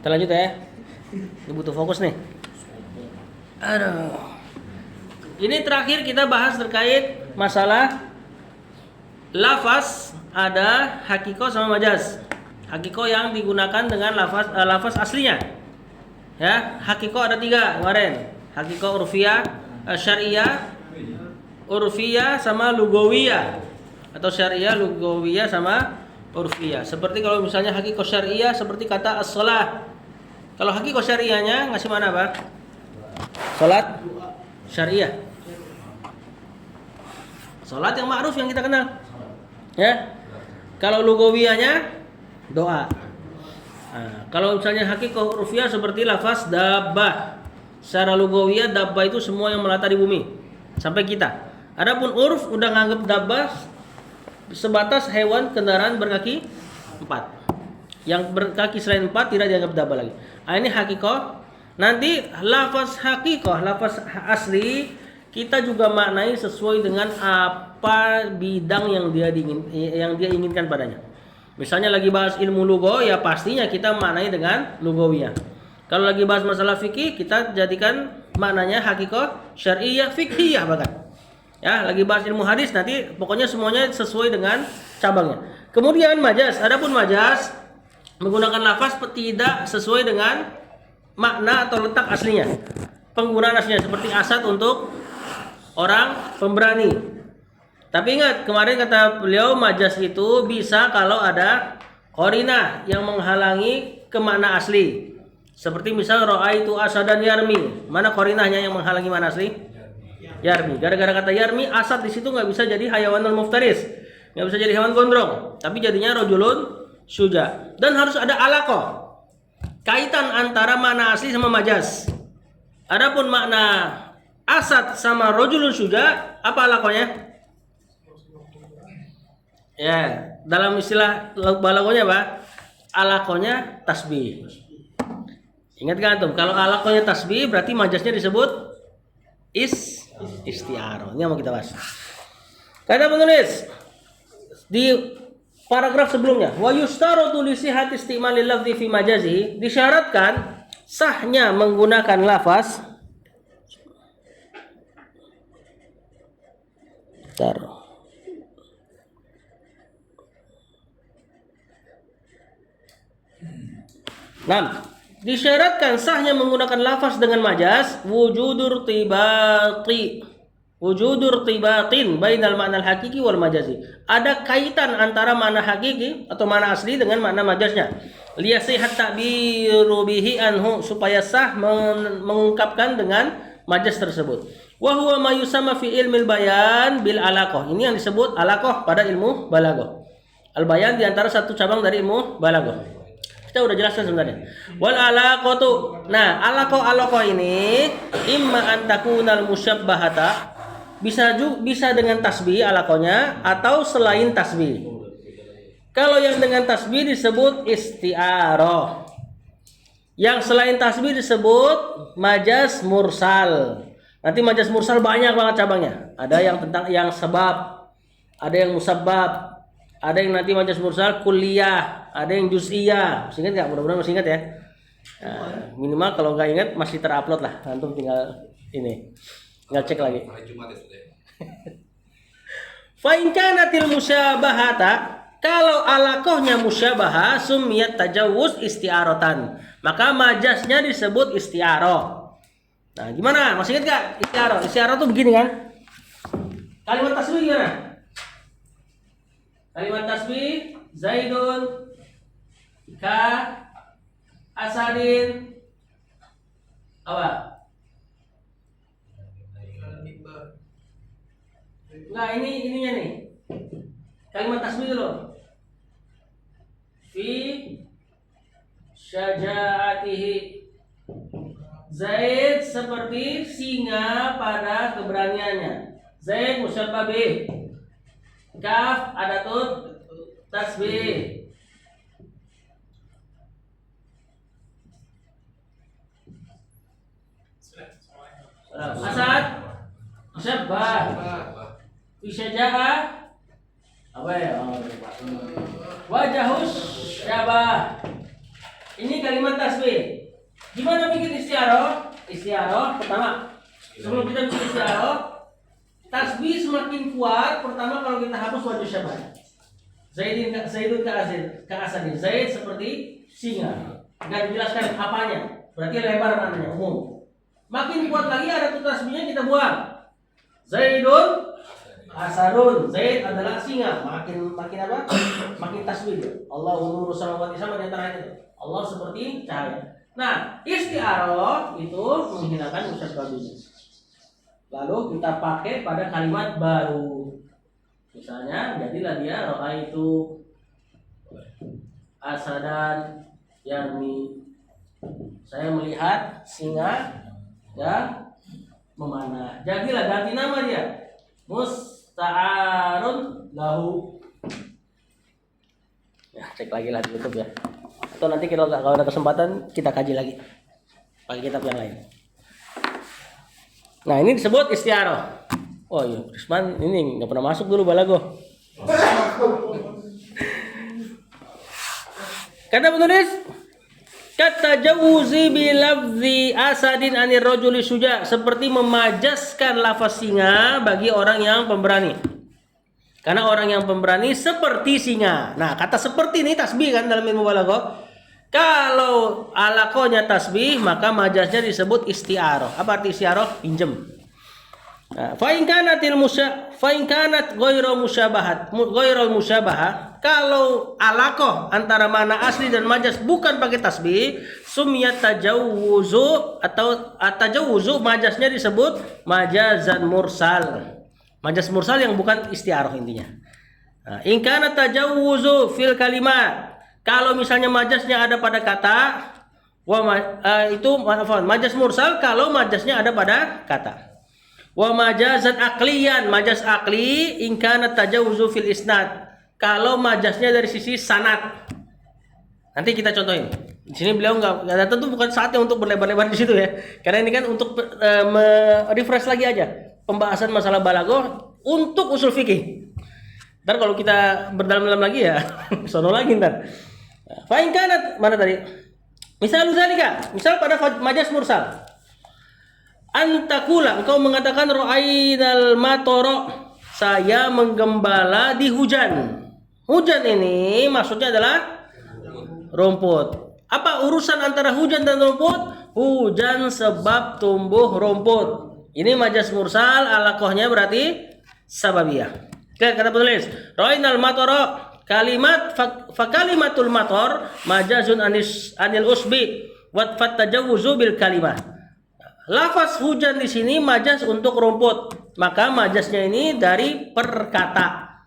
Kita lanjut ya. Ini butuh fokus nih. Aduh. Ini terakhir kita bahas terkait masalah lafaz ada hakiko sama majaz. Hakiko yang digunakan dengan lafaz aslinya. Ya, hakiko ada 3 kemarin. Hakiko urfiyah, syariah, urfiyah sama lugawiyah. Atau syariah, lugawiyah sama urfiyah. Seperti kalau misalnya hakiko syariah seperti kata as-shalah. Kalau hakiko syariahnya ngasih mana, Pak? Salat syariah. Salat yang ma'ruf yang kita kenal. Ya. Kalau lugawiyahnya doa. Nah, kalau misalnya hakiko urfiyah seperti lafaz dabbah. Secara lugawiyah dabbah itu semua yang melata di bumi sampai kita. Adapun urf udah nganggap dabbah sebatas hewan kendaraan berkaki 4. Yang berkaki selain 4 tidak dianggap dabbah lagi. Nah, ini hakiko. Nanti lafaz hakiko, lafaz asli kita juga maknai sesuai dengan apa bidang yang dia inginkan padanya. Misalnya lagi bahas ilmu lugo, ya pastinya kita maknai dengan lugawiyah. Kalau lagi bahas masalah fikih, kita jadikan maknanya hakiko syariah fikhiyah bahkan. Ya, lagi bahas ilmu hadis nanti pokoknya semuanya sesuai dengan cabangnya. Kemudian majaz, adapun majaz menggunakan lafaz tidak sesuai dengan makna atau letak aslinya. Penggunaan aslinya seperti asad untuk orang pemberani. Tapi ingat, kemarin kata beliau majaz itu bisa kalau ada qarinah yang menghalangi ke makna asli. Seperti misal ra'aitu asadan yarmi. Mana qarinahnya yang menghalangi makna asli? Yarmi. Gara-gara kata yarmi, asad di situ nggak bisa jadi hayawanul muftaris. Nggak bisa jadi hewan gondrong. Tapi jadinya rajulun syuja. Dan harus ada alaqah. Kaitan antara makna asli sama majaz. Adapun makna asad sama rajulun syuja, apa alaqahnya? Ya, dalam istilah balaghahnya apa? Alaqahnya tasbih. Ingat kan antum, kalau alaqahnya tasbih berarti majaznya disebut isti'arah. Ini yang mau kita bahas. Kata penulis di paragraf sebelumnya, wa yustaratu li sihhati isti'malil lafzi fi majazi, disyaratkan sahnya menggunakan lafaz disyaratkan sahnya menggunakan lafaz dengan majaz wujudur tibatin bainal ma'nal hakiki wal majazi. Ada kaitan antara makna hakiki atau makna asli dengan makna majaznya. Liyasihat ta'biru bihi anhu, supaya sah mengungkapkan dengan majaz tersebut. Wa huwa ma yusamma fi ilmil bayan bil alaqah. Ini yang disebut alaqah pada ilmu balaghah. Al bayan di antara satu cabang dari ilmu balaghah. Kita udah jelaskan sebenarnya. Wal alaqatu. Nah, alaqah ini imma an takunal musyabbahata, bisa dengan tasbih alaqahnya atau selain tasbih. Kalau yang dengan tasbih disebut isti'arah. Yang selain tasbih disebut majaz mursal. Nanti majaz mursal banyak banget cabangnya. Ada yang tentang yang sebab, ada yang musabbab, ada yang nanti majaz mursal kulliyah, ada yang juz'iyah. Masih ingat nggak? Mudah-mudahan masih ingat ya. Nah, minimal kalau nggak ingat masih terupload lah. Antum tinggal ini, tinggal cek lagi. Fa in kanatil musyabahata, kalau alaqahnya musyabahah sumiyat tajawuz isti'aratan, maka majaznya disebut isti'arah. Nah, gimana? Masih ingat gak isti'arah? Isti'arah tuh begini kan? Kalimat tasbih gimana? Kalimat tasbih Zaidun ka asadin apa? Nah, ininya nih. Kalimat tasbih dulu. Fi syaja'atihi. Zaid seperti singa pada keberaniannya. Zaid musyabbah bih. Kaf adatut tasbih. Asad musyabbah. Fi syaja'ah apa ya? Wajahus syabah. Ini kalimat tasbih. Gimana bikin istiaroh? Istiaroh pertama, sebelum kita bikin istiaroh, tasbih semakin kuat. Pertama kalau kita hapus wajah syabah. Zaidun ka'asadin. Zaid seperti singa. Enggak dijelaskan apanya. Berarti lebar namanya umum. Makin kuat lagi ada tuh tasbihnya kita buang. Zaidun asadun. Zaid adalah singa. Makin apa? Makin tasbih. Allahu nuru samawati sama di antara itu. Allah seperti cahaya. Nah, isti'aroh itu menghilangkan unsur babinya. Lalu kita pakai pada kalimat baru. Misalnya, jadilah dia ra'aitu asadan yarmi. Saya melihat singa ya memanah. Jadilah ganti nama dia. Musta'arun lahu. Ya, cek lagi lah di YouTube ya. Atau nanti kalau ada kesempatan kita kaji lagi pakai kitab yang lain. Nah, ini disebut istiaroh. Oh iya, Risman ini nggak pernah masuk dulu balago. Kata penulis, kata jawuzi bilafzi asadin anir rajuli suja, seperti memajaskan lafaz singa bagi orang yang pemberani. Karena orang yang pemberani seperti singa. Nah, kata seperti ini tasbih kan dalam ilmu balaghah. Kalau alakonya tasbih, maka majasnya disebut istiaroh. Apa arti istiaroh? Pinjem. Nah, fa in kanat ghairu musyabahah, kalau alakoh antara mana asli dan majas bukan pakai tasbih, sumiyat tajawuzu atau tajawuzu, majasnya disebut majazan mursal. Majas mursal yang bukan istiaroh intinya. Nah, in kana tajawuzu fil kalimat, kalau misalnya majasnya ada pada kata, majas mursal kalau majasnya ada pada kata. Wa majazan akliyan, majas akli in kana tajawuzu fil isnad, kalau majasnya dari sisi sanad. Nanti kita contohin. Di sini beliau nggak tentu bukan saatnya untuk berlebar-lebar di situ ya. Karena ini kan untuk refresh lagi aja pembahasan masalah balaghah untuk usul fikih. Ntar kalau kita berdalam-dalam lagi ya, sono lagi ntar. Fa in kanat, mana tadi? Misal pada majas mursal. Antakula, engkau mengatakan ra'ainal matoro, saya menggembala di hujan. Hujan ini maksudnya adalah rumput. Apa urusan antara hujan dan rumput? Hujan sebab tumbuh rumput. Ini majas mursal, alakohnya berarti sababiyah. Oke, kata penulis, ra'ainal matoro, kalimat fakalimatul mator majazun anil usbi wat fatajawuzu bil kalimah. Lafaz hujan di sini majas untuk rumput, maka majasnya ini dari perkata.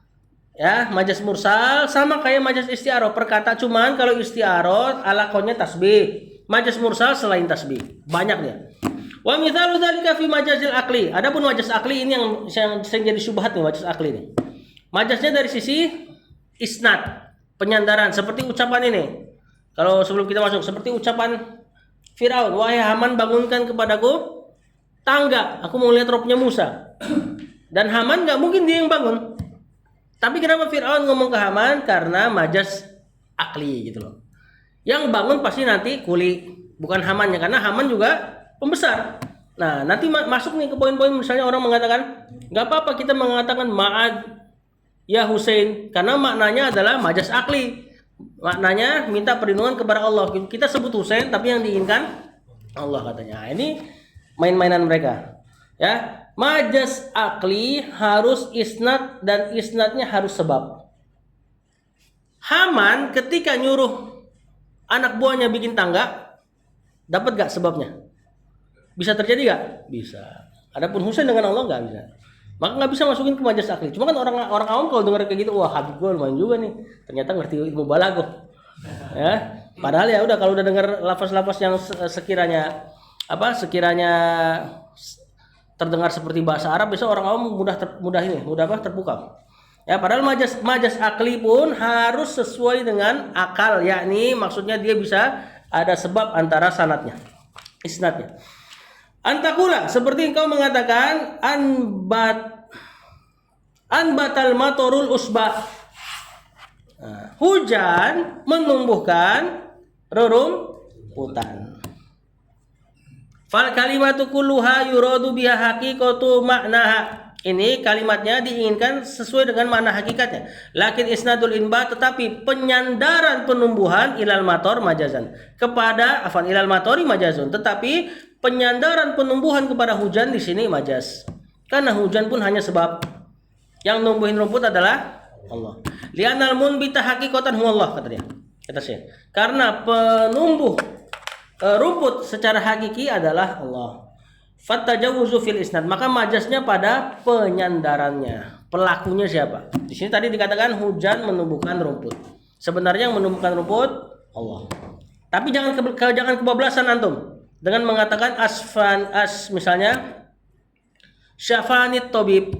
Ya, majas mursal sama kayak majas istiaroh, perkata, cuman kalau istiaroh alakonya tasbih, majas mursal selain tasbih. Banyak dia. Wa mithalu dzalika fi majazil akli. Adapun majas akli ini yang sering jadi syubhat nih, majas akli ini. Majasnya dari sisi isnad, penyandaran, seperti ucapan ini. Kalau sebelum kita masuk, seperti ucapan Firaun, wahai Haman, bangunkan kepadaku tangga, aku mau lihat rohnya Musa. Dan Haman nggak mungkin dia yang bangun. Tapi kenapa Firaun ngomong ke Haman? Karena majas akli gitu loh. Yang bangun pasti nanti kuli, bukan Hamannya, karena Haman juga pembesar. Nah, nanti masuk nih ke poin-poin, misalnya orang mengatakan nggak apa-apa kita mengatakan ma'ad ya Hussein, karena maknanya adalah majas akli. Maknanya minta perlindungan kepada Allah. Kita sebut Husain tapi yang diinginkan Allah katanya. Nah, ini main-mainan mereka. Ya, majas akli harus isnad dan isnadnya harus sebab. Haman ketika nyuruh anak buahnya bikin tangga, dapat gak sebabnya? Bisa terjadi gak? Bisa. Adapun Husain dengan Allah gak bisa. Maka nggak bisa masukin ke majas akli. Cuma kan orang awam kalau dengar kayak gitu, wah Habib gue lumayan juga nih. Ternyata ngerti ilmu balaghah. Ya, padahal ya udah kalau udah dengar lafaz-lafaz yang sekiranya terdengar seperti bahasa Arab, bisa orang awam mudah terpukau. Ya, padahal majas akli pun harus sesuai dengan akal, yakni maksudnya dia bisa ada sebab antara sanadnya, isnadnya. Antakula, seperti engkau mengatakan anbatal matorul usba. Hujan menumbuhkan rerumputan. Fal kalimatu kulluha yuradu biha haqiqatu maknaha. Ini kalimatnya diinginkan sesuai dengan makna hakikatnya. Lakin isnadul inba, tetapi penyandaran penumbuhan ilal mator majazan. Kepada ilal matori majazun, tetapi penyandaran penumbuhan kepada hujan di sini majaz. Karena hujan pun hanya sebab. Yang numbuhin rumput adalah Allah. Li'anal munbita haqiqatan huwallah, kata dia. Kata saya. Karena penumbuh rumput secara hakiki adalah Allah. Fatajawuzu fil isnad, maka majaznya pada penyandarannya. Pelakunya siapa? Di sini tadi dikatakan hujan menumbuhkan rumput. Sebenarnya yang menumbuhkan rumput Allah. Tapi jangan kebablasan antum dengan mengatakan misalnya syafanit tabib,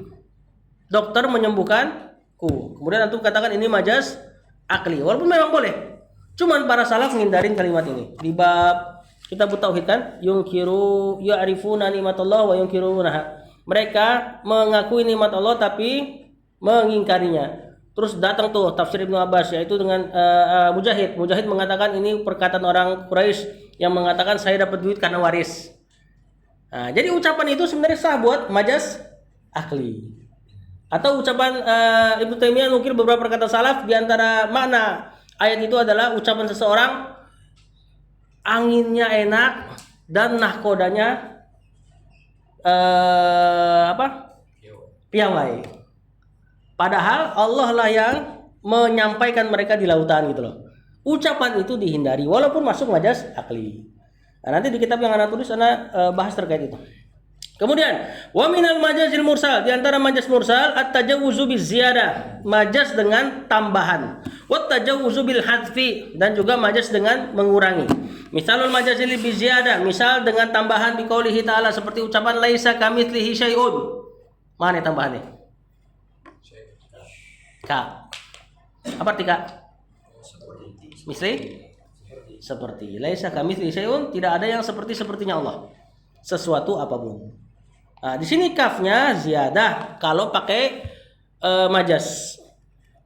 dokter menyembuhkanku. Kemudian antum katakan ini majaz akli. Walaupun memang boleh. Cuman para salaf menghindarin kalimat ini. Di bab kitab tauhid kan, yungkiru ya'rifuna nikmatullah wa yungkirunaha. Mereka mengakui nikmat Allah tapi mengingkarinya. Terus datang tuh tafsir Ibnu Abbas, yaitu dengan Mujahid. Mujahid mengatakan ini perkataan orang Quraisy yang mengatakan saya dapat duit karena waris. Nah, jadi ucapan itu sebenarnya sah buat majaz akli. Atau ucapan Ibnu Taimiyah nukil beberapa perkataan salaf, di antara makna ayat itu adalah ucapan seseorang anginnya enak dan nahkodanya piawai. Padahal Allah lah yang menyampaikan mereka di lautan gitu loh. Ucapan itu dihindari walaupun masuk majaz akli. Nah, nanti di kitab yang anak tulis anak bahas terkait itu. Kemudian wa minal majazil mursal, di antara majaz mursal at-tajawuzu biziyadah, majaz dengan tambahan. Wa tajawuzu bil hadfi, dan juga majaz dengan mengurangi. Misalul majazil biziyadah, misal dengan tambahan di qaulihi ta'ala seperti ucapan laisa kamitslihi syai'un. Mana tambahannya? Ka. Apa arti ka? Misli? Seperti. Laisa kamitslihi syai'un, tidak ada yang sepertinya Allah. Sesuatu apapun. Nah, di sini kafnya ziyadah kalau pakai majaz.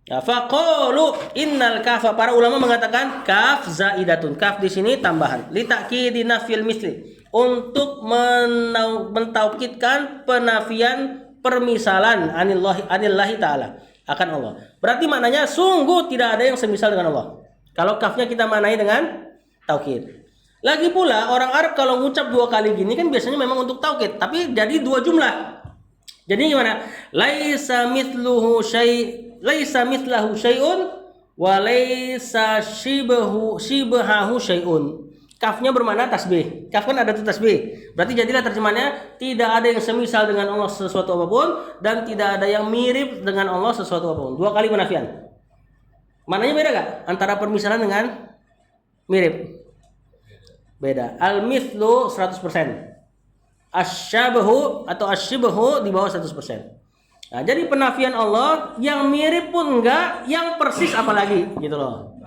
Ya, faqalu innal kafa, para ulama mengatakan kaf zaidatun. Kaf di sini tambahan. Li ta'kidi nafil misli, untuk mentaukidkan penafian permisalan anillahi ta'ala, akan Allah. Berarti maknanya sungguh tidak ada yang semisal dengan Allah. Kalau kafnya kita maknai dengan taukid. Lagi pula orang Arab kalau ngucap dua kali gini kan biasanya memang untuk taukid, tapi jadi dua jumlah. Jadi gimana? Laisa mithlahu syai'un wa laisa shibahu syai'un. Kafnya bermakna tasbih. Kaf kan ada tuh tasbih. Berarti jadilah terjemahannya tidak ada yang semisal dengan Allah sesuatu apapun dan tidak ada yang mirip dengan Allah sesuatu apapun. Dua kali penafian. Maknanya beda gak? Antara permisalan dengan mirip. Beda. Al-mithlu 100%. Asyabahu atau asyibahu di bawah 100%. Nah, jadi penafian Allah yang mirip pun enggak, yang persis apalagi gitu loh.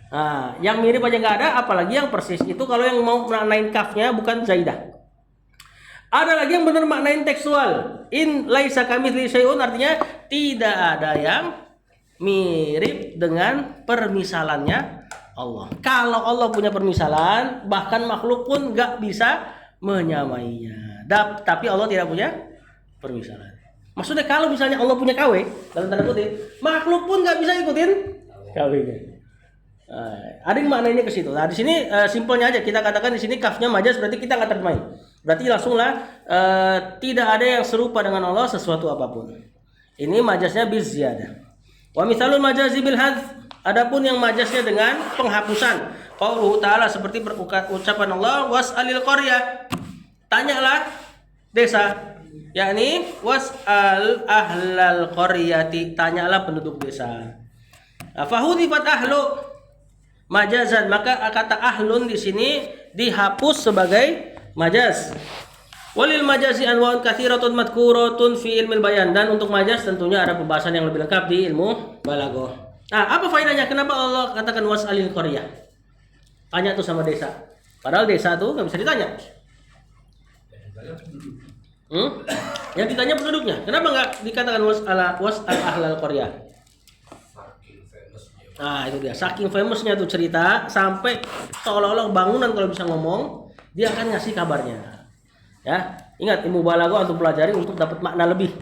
Nah, yang mirip aja enggak ada, apalagi yang persis. Itu kalau yang mau maknain kafnya bukan zaidah. Ada lagi yang benar maknain tekstual. In laisa kamitslihi syai'un, artinya tidak ada yang mirip dengan permisalannya Allah. Kalau Allah punya permisalan, bahkan makhluk pun nggak bisa menyamainya. Tapi Allah tidak punya permisalan. Maksudnya kalau misalnya Allah punya KW, dalam tanda kutip, makhluk pun nggak bisa ikutin KW-nya. Ada yang maknanya ke situ. Nah, di sini simpelnya aja kita katakan di sini kafnya majaz, berarti kita nggak terjemahin. Berarti langsunglah tidak ada yang serupa dengan Allah sesuatu apapun. Ini majaznya biziyadah. Wa mithalul majazi bil hadz, adapun yang majaznya dengan penghapusan. Qauluhu ta'ala, seperti ucapan Allah, was'alil qaryah, tanyalah desa, yakni was'al ahlal qaryati, tanyalah penduduk desa. Fahudifat ahlu majazan, maka kata ahlun di sini dihapus sebagai majaz. Walil majazi anwa'un katsiratun madhkuratun fi ilmil bayan, dan untuk majaz tentunya ada pembahasan yang lebih lengkap di ilmu balaghah. Nah, apa faedahnya? Kenapa Allah katakan was'alil qaryah? Tanya tuh sama desa. Padahal desa tuh nggak bisa ditanya. Yang ditanya penduduknya. Kenapa nggak dikatakan was'al ahlal qaryah? Nah, itu dia. Saking famousnya tuh cerita sampai seolah-olah bangunan kalau bisa ngomong, dia akan ngasih kabarnya. Ya, ingat ilmu balaghah untuk pelajari untuk dapat makna lebih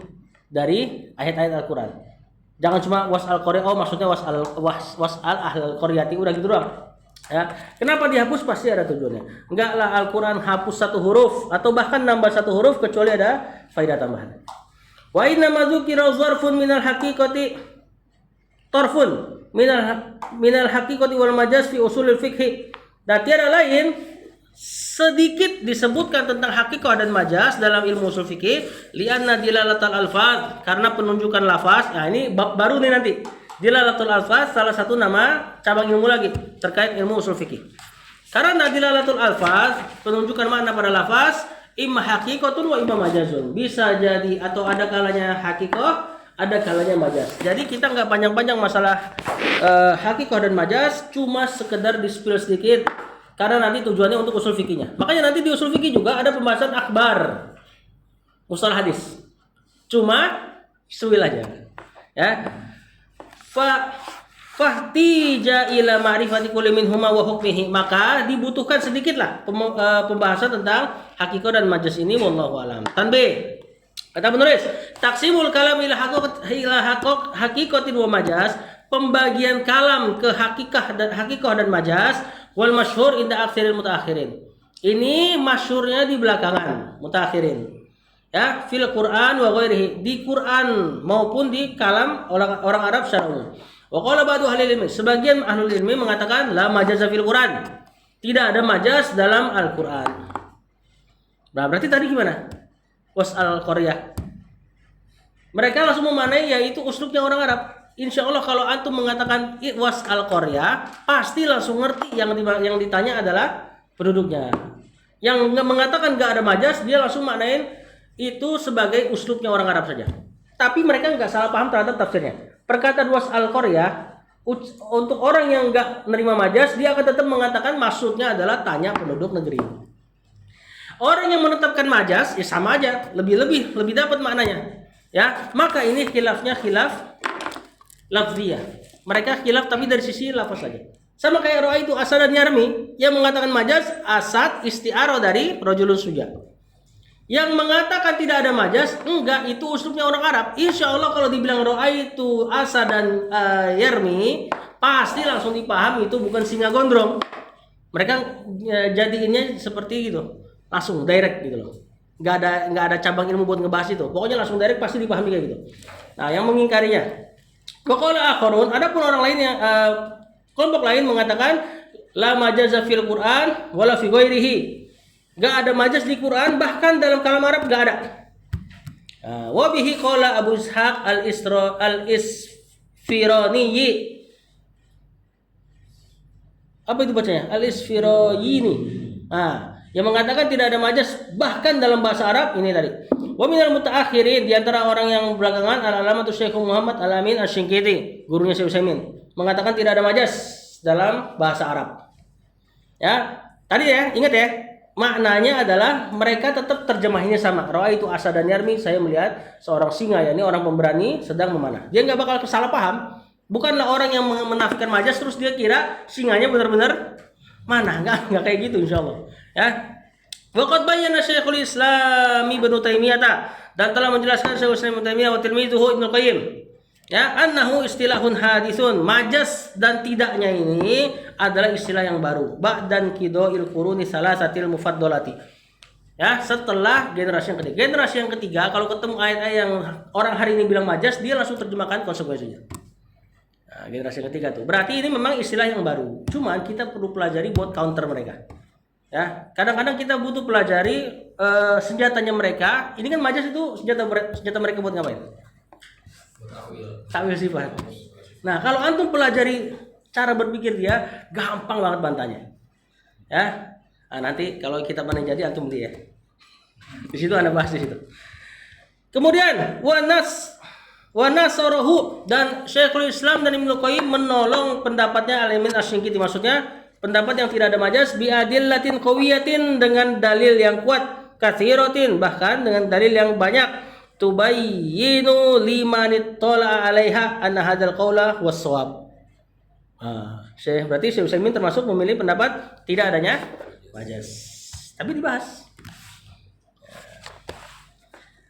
dari ayat-ayat Al-Qur'an. Jangan cuma wasal Korea, oh maksudnya wasal ahlul qaryati udah gitu doang. Ya, kenapa dihapus pasti ada tujuannya. Enggaklah Al-Qur'an hapus satu huruf atau bahkan nambah satu huruf kecuali ada faedah tambahan. Wa inna ma dzukira zarfun minal haqiqati tarfun minal haqiqati wal majaz fi usulil fiqh. Dan tiada lain sedikit disebutkan tentang hakikat dan majaz dalam ilmu usul fikih li'anna dilalatul alfaz, karena penunjukan lafaz. Nah, ini bab baru nih nanti. Dilalatul alfaz salah satu nama cabang ilmu lagi terkait ilmu usul fikih. Karena dilalatul alfaz, penunjukan makna pada lafaz, imma haqiqatun wa imma majazun. Bisa jadi atau ada kalanya hakikat, ada kalanya majaz. Jadi kita nggak panjang-panjang masalah hakikat dan majaz, cuma sekedar di-spill sedikit. Karena nanti tujuannya untuk usul fikihnya. Makanya nanti di usul fikih juga ada pembahasan akhbar, mustalah hadis. Cuma suwil aja. Ya. Fahtija ila ma'rifati kulli minhuma wa hukmihi. Maka dibutuhkan sedikitlah pembahasan tentang hakikat dan majaz ini, wallahu alam. Tanbih. Kata penulis, taksimul kalam ila hakikatin wa majaz, pembagian kalam ke hakikah dan majaz, wal masyhur inda aksiril mutaakhirin. Ini masyhurnya di belakangan mutaakhirin. Ya, fil Quran wa ghairihi, di Quran maupun di kalam orang Arab secara umum. Wa qala ba'du ahli ilmi, sebagian ahli ilmi mengatakan la majaza fil Quran. Tidak ada majaz dalam Al-Qur'an. Nah, berarti tadi gimana? Wasal Korea. Mereka langsung memanai yaitu uslubnya orang Arab. Insya Allah kalau antum mengatakan wasal Korea, pasti langsung ngerti yang ditanya adalah penduduknya. Yang mengatakan gak ada majaz, dia langsung maknain itu sebagai uslubnya orang Arab saja. Tapi mereka nggak salah paham terhadap tafsirnya. Perkataan wasal Korea untuk orang yang nggak menerima majaz, dia akan tetap mengatakan maksudnya adalah tanya penduduk negeri. Orang yang menetapkan majaz ya sama aja, lebih dapat maknanya. Ya, maka ini khilafnya khilaf lafziyah. Mereka khilaf tapi dari sisi lafaz saja. Sama kayak roa itu Asad dan Yarmi yang mengatakan majaz, Asad isti'arah dari rajulun suja. Yang mengatakan tidak ada majaz, enggak, itu uslubnya orang Arab. Insya Allah kalau dibilang roa itu Asad dan Yarmi, pasti langsung dipahami itu bukan singa gondrong. Mereka jadiinnya seperti gitu. Langsung direct gitu loh, nggak ada cabang ilmu buat ngebahas itu, pokoknya langsung direct pasti dipahami kayak gitu. Nah, yang mengingkarinya waqala akharun, ada pun orang lain yang kelompok lain mengatakan la majaza fil Quran wala fi ghairihi, nggak ada majaz di Quran, bahkan dalam kalam Arab nggak ada. Wa bihi qala Abu Ishaq al-Isfirani. Apa itu bacanya? Al-Isfirayini. Yang mengatakan tidak ada majaz bahkan dalam bahasa Arab ini tadi. Wa minal mutaakhirin, di antara orang yang belakangan al-alamatu Syekh Muhammad Al-Amin Asy-Syinkiti, gurunya Syekh Utsaimin, mengatakan tidak ada majaz dalam bahasa Arab. Ya, tadi ya, ingat ya, maknanya adalah mereka tetap terjemahinnya sama. Roa itu Asad dan Yarmi, saya melihat seorang singa, yakni orang pemberani sedang memanah. Dia nggak bakal salah paham. Bukanlah orang yang menafikan majaz terus dia kira singanya benar-benar mana, nggak kayak gitu insyaallah. Ya. Waqad bayyana Syekhul Islam Ibnu Taimiyah, dan telah menjelaskan Syekhul Islam Ibnu Taimiyah wa tilmizuhu Ibnu Qayyim, ya, annahu istilahun haditsun, majaz dan tidaknya ini adalah istilah yang baru ba'dan qidail quruni salasatil mufaddalati. Ya, setelah generasi yang ketiga. Generasi yang ketiga kalau ketemu ayat-ayat yang orang hari ini bilang majaz, dia langsung terjemahkan konsekuensinya. Nah, generasi yang ketiga tuh. Berarti ini memang istilah yang baru. Cuman kita perlu pelajari buat counter mereka. Ya, kadang-kadang kita butuh pelajari senjatanya mereka. Ini kan majaz itu senjata mereka buat ngapain? Takwil sifat. Nah, kalau antum pelajari cara berpikir dia, gampang banget bantahnya. Ya. Nah, nanti kalau kita mana jadi antum beli ya. Di situ Anda bahas di situ. Kemudian wa nasarahu, dan Syekhul Islam dan Ibnu Qayyim menolong pendapatnya Al-Amin Asy-Syinkiti, maksudnya pendapat yang tidak ada majaz bi adillatin qawiyatin, dengan dalil yang kuat, katsiratin, bahkan dengan dalil yang banyak, tubayyinu liman ittala 'alaiha anna hadzal qaula was-shawab. Berarti Syekh Utsaimin termasuk memilih pendapat tidak adanya majaz. Tapi dibahas.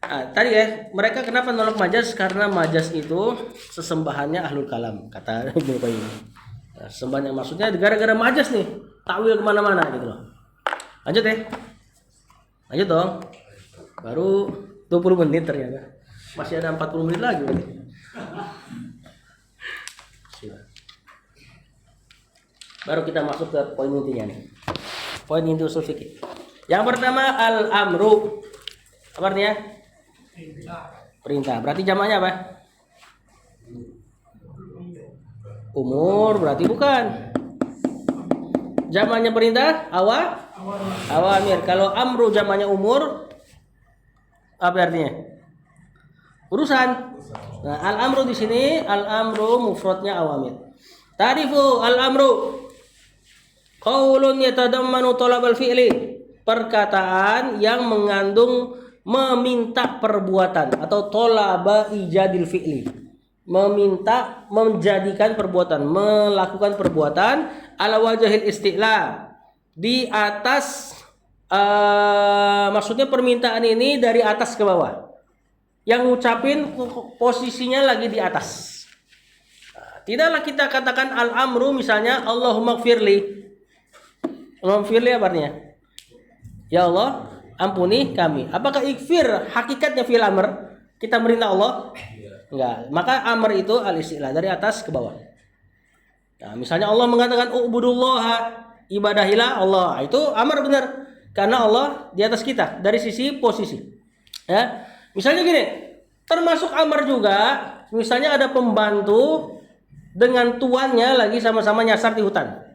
Tadi ya, mereka kenapa menolak majaz? Karena majaz itu sesembahannya ahlul kalam, kata Ibnu Qayyim. Sesembahannya maksudnya gara-gara majaz nih, takwil kemana-mana gitu loh. Lanjut ya. Lanjut dong. Baru 20 menit ternyata. Masih ada 40 menit lagi berarti. Baru kita masuk ke poin intinya nih. Poin inti usul fikih. Yang pertama al-amru. Apa artinya? Perintah. Berarti jamaknya apa? Umur berarti bukan. Jamaknya perintah awamir. Kalau amru jamaknya umur, apa artinya? Urusan. Nah, al-amru di sini al-amru mufradnya awamir. Ta'rifu al-amru qaulun yatadammanu talabal fi'li, perkataan yang mengandung meminta perbuatan atau talaba ijadil fi'li, meminta menjadikan perbuatan, melakukan perbuatan ala wajhil isti'la, di atas maksudnya permintaan ini dari atas ke bawah, yang ngucapin posisinya lagi di atas. Tidaklah kita katakan al-amru misalnya Allahumma gfirli. Gfirli apa artinya? Ya Allah, ampuni kami. Apakah ikfir hakikatnya fil amr? Kita merintah Allah? Enggak. Maka amr itu al-istilah dari atas ke bawah. Nah, misalnya Allah mengatakan ubudullaha, ibadahilah Allah. Itu amr benar. Karena Allah di atas kita dari sisi posisi. Ya. Misalnya gini, termasuk amr juga, misalnya ada pembantu dengan tuannya lagi sama-sama nyasar di hutan.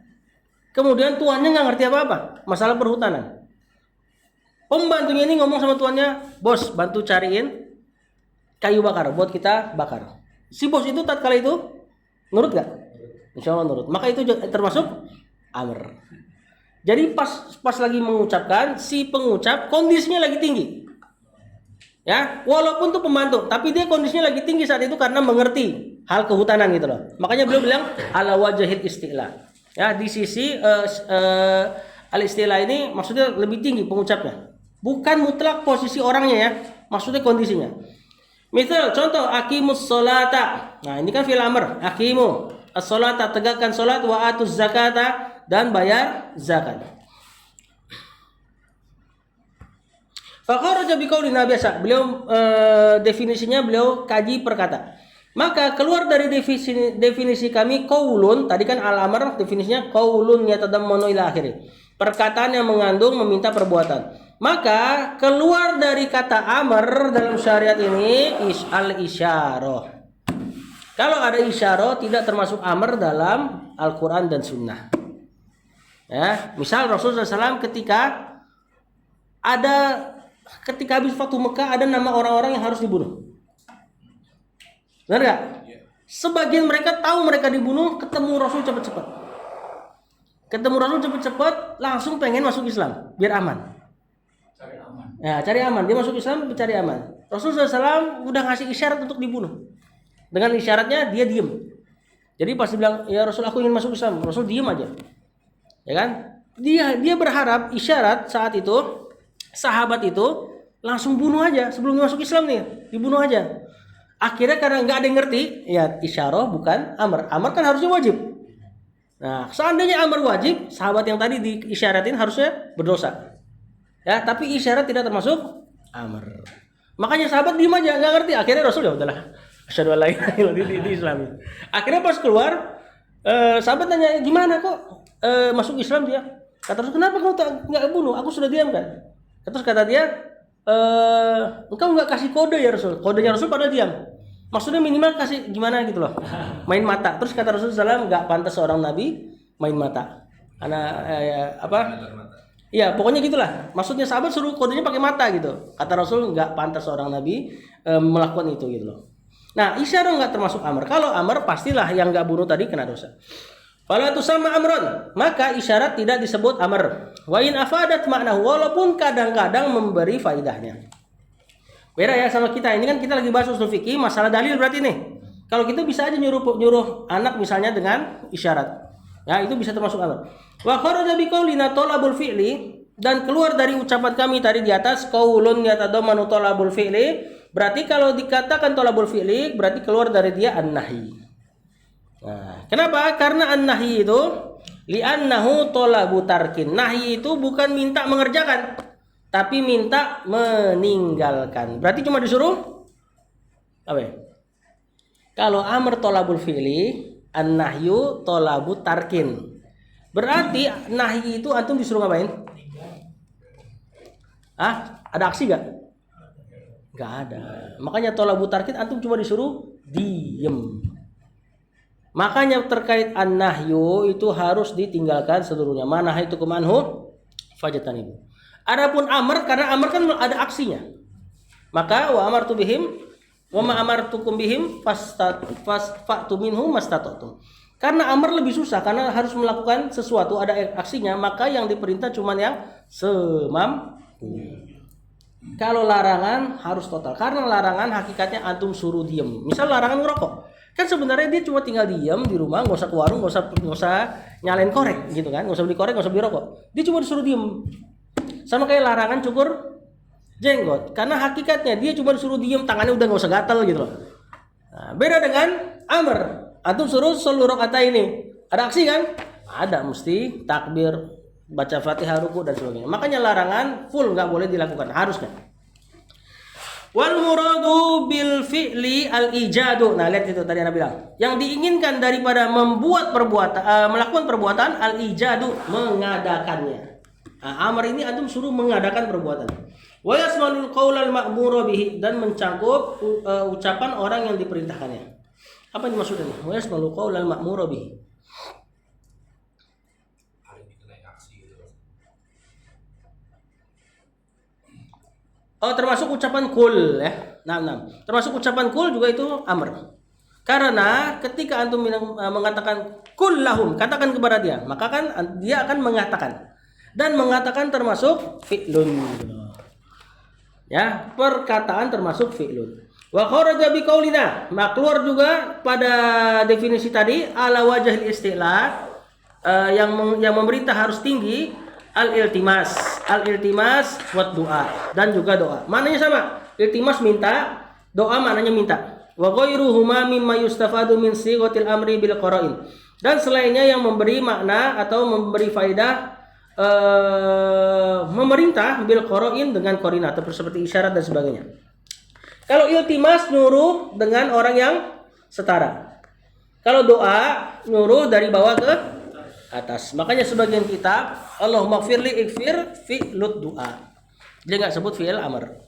Kemudian tuannya nggak ngerti apa-apa masalah perhutanan. Pembantunya ini ngomong sama tuannya, bos bantu cariin kayu bakar buat kita bakar. Si bos itu tatkala itu nurut gak? Insya Allah nurut. Maka itu termasuk amr. Jadi pas lagi mengucapkan, si pengucap kondisinya lagi tinggi. Ya, walaupun tuh pembantu, tapi dia kondisinya lagi tinggi saat itu karena mengerti hal kehutanan gitu loh. Makanya beliau bilang ala wajhil isti'la. Ya, di sisi al-istilah ini maksudnya lebih tinggi pengucapnya. Bukan mutlak posisi orangnya ya, maksudnya kondisinya. Misal contoh aqimus sholata. Nah, ini kan fi'il amr. Aqimu as-sholata, tegakkan salat, wa atuz zakata, dan bayar zakat. Fakharaja biqaulina biasa. Beliau definisinya beliau kaji perkata. Maka keluar dari definisi kami qaulun, tadi kan al-amr definisinya qaulun yatadammanu ila akhiri. Perkataan yang mengandung meminta perbuatan. Maka keluar dari kata amr dalam syariat ini al-isyarah. Kalau ada isyarah tidak termasuk amr dalam Al-Qur'an dan Sunnah. Ya, misal Rasulullah SAW ketika habis Fatu Mekah ada nama orang-orang yang harus dibunuh. Benar gak? Sebagian mereka tahu mereka dibunuh, ketemu Rasul cepat-cepat. Langsung pengen masuk Islam, biar aman. Cari aman. Ya, cari aman. Dia masuk Islam, cari aman. Rasulullah SAW udah ngasih isyarat untuk dibunuh. Dengan isyaratnya dia diem. Jadi pas bilang, ya Rasul aku ingin masuk Islam, Rasul diem aja. Ya kan? Dia berharap isyarat saat itu, sahabat itu langsung bunuh aja sebelum masuk Islam nih, dibunuh aja. Akhirnya karena nggak ada yang ngerti, ya isyarah bukan amr. Amr kan harusnya wajib. Nah, seandainya amr wajib, sahabat yang tadi diisyaratin harusnya berdosa. Ya, tapi isyarat tidak termasuk amr. Makanya sahabat diem aja, nggak ngerti. Akhirnya Rasul ya udahlah, asyhadu an la ilaha illallah di Islam. Akhirnya pas keluar, sahabat tanya gimana kok masuk Islam dia? Kata Rasul, kenapa kau nggak bunuh? Aku sudah diam kan. Terus kata dia, engkau nggak kasih kode ya Rasul. Kodenya Rasul pada diam. Maksudnya minimal kasih gimana gitu loh, main mata. Terus kata Rasulullah SAW, nggak pantas seorang nabi main mata. Karena Iya, pokoknya gitulah. Maksudnya sahabat suruh kodenya pakai mata gitu. Kata Rasul nggak pantas seorang nabi melakukan itu gitu loh. Nah, isyarah nggak termasuk amr. Kalau amr pastilah yang nggak bunuh tadi kena dosa. Fala tusamma amron, maka isyarat tidak disebut amr. Wa in afadat maknahu, walaupun kadang-kadang memberi faidahnya. Beda ya sama kita. Ini kan kita lagi bahas usul fikih, masalah dalil berarti nih. Kalau kita bisa aja nyuruh anak misalnya dengan isyarat. Ya, itu bisa termasuk amr. Wa kharaja biqaulina talabul fi'li, dan keluar dari ucapan kami tadi di atas qaulun yatadammanu talabul fi'li, berarti kalau dikatakan talabul fi'li berarti keluar dari dia an-nahi. Nah, kenapa? Karena an-nahi itu li'annahu talabu tarkin. Nahi itu bukan minta mengerjakan, tapi minta meninggalkan. Berarti cuma disuruh apa ya? Kalau amr tolabul fi'li, an-nahyu tolabu tarkin. Berarti nahi itu antum disuruh ngapain? Ada aksi gak? Gak ada. Makanya tolabu tarkin antum cuma disuruh diem. Makanya terkait an-nahyu itu harus ditinggalkan seluruhnya. Mana itu kemanhu fajatanibu. Adapun amr, karena amr kan ada aksinya. Maka wa amartu bihim wa ma amartukum bihim fa'tu minhum mastata'tum. Karena amar lebih susah, karena harus melakukan sesuatu, ada aksinya, maka yang diperintah cuma yang semampu. Kalau larangan harus total, karena larangan hakikatnya antum suruh diem. Misal larangan ngerokok, kan sebenarnya dia cuma tinggal diem di rumah, nggak usah ke warung, nggak usah nyalain korek gitu kan, nggak usah beli korek, nggak usah beli rokok. Dia cuma disuruh diem. Sama kayak larangan cukur jenggot, karena hakikatnya dia cuma disuruh diem, tangannya udah nggak usah gatel gitu loh. Nah, beda dengan amr, antum suruh seluruh kata ini, ada aksi kan? Ada, mesti takbir, baca fatihah, ruku dan sebagainya. Makanya larangan full nggak boleh dilakukan, harusnya. Wal muradu bil fi'li al ijadu. Nah, lihat itu tadi Anda bilang. Yang diinginkan daripada membuat perbuatan, melakukan perbuatan al ijadu, mengadakannya. Nah, amr ini antum suruh mengadakan perbuatan. Wa yasmanul qaulal ma'mura bihi, dan mencakup ucapan orang yang diperintahkannya. Apa yang dimaksudnya? Wa yasmanul qaulal ma'mura bihi. Oh, termasuk ucapan kul ya. Nah. Termasuk ucapan kul juga itu amr. Karena ketika antum mengatakan kul lahum, katakan kepada dia, maka kan dia akan mengatakan. Dan mengatakan termasuk fi'lun. Ya, perkataan termasuk fi'lun. Wa kharaja biqaulina, keluar juga pada definisi tadi ala wajhil istilah, yang memerintah harus tinggi al-iltimas wa doa, dan juga doa. Maknanya sama. Iltimas minta, doa maknanya minta. Wa ghairuhuma mimma yustafadu min sighatil amri bil qara'in. Dan selainnya yang memberi makna atau memberi faedah memerintah bil qara'in dengan qarina, seperti isyarat dan sebagainya. Kalau iltimas nyuruh dengan orang yang setara. Kalau doa nyuruh dari bawah ke atas. Makanya sebagian kitab Allahumma gfirli ikfir fi'lut du'a, dia nggak sebut fi'il amr.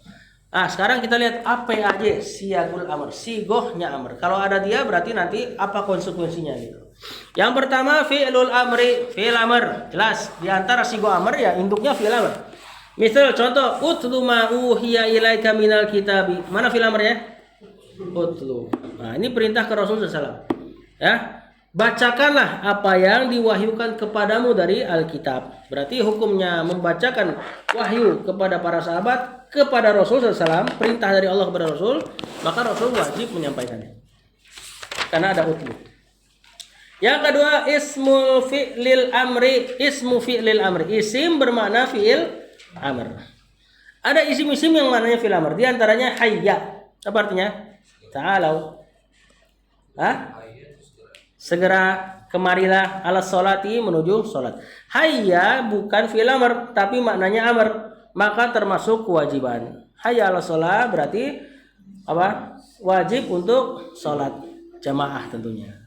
Sekarang kita lihat apa aja siagul amr, sigohnya amr. Kalau ada dia berarti nanti apa konsekuensinya gitu. Yang pertama fi'lul amri, fi'il amr. Jelas di antara sigoh amr ya induknya fi'il amr. Misal contoh utlu ma uhiya ilaika minal kitabi. Mana fi'il amrnya? Utlu. Nah, ini perintah ke Rasul sallallahu alaihi wasallam. Ya. Bacakanlah apa yang diwahyukan kepadamu dari Alkitab. Berarti hukumnya membacakan wahyu kepada para sahabat, kepada Rasul SAW, perintah dari Allah kepada Rasul, maka Rasul wajib menyampaikannya. Karena ada utlu. Yang kedua ismu fi'lil amri. Isim bermakna fi'il amr. Ada isim-isim yang maknanya fi'il amr. Di antaranya hayya. Apa artinya? Ta'alau. Segera kemarilah, ala sholati, menuju sholat. Hayya bukan fi'il amr, tapi maknanya amr, maka termasuk kewajiban. Hayya ala sholat berarti apa? Wajib untuk sholat jamaah tentunya.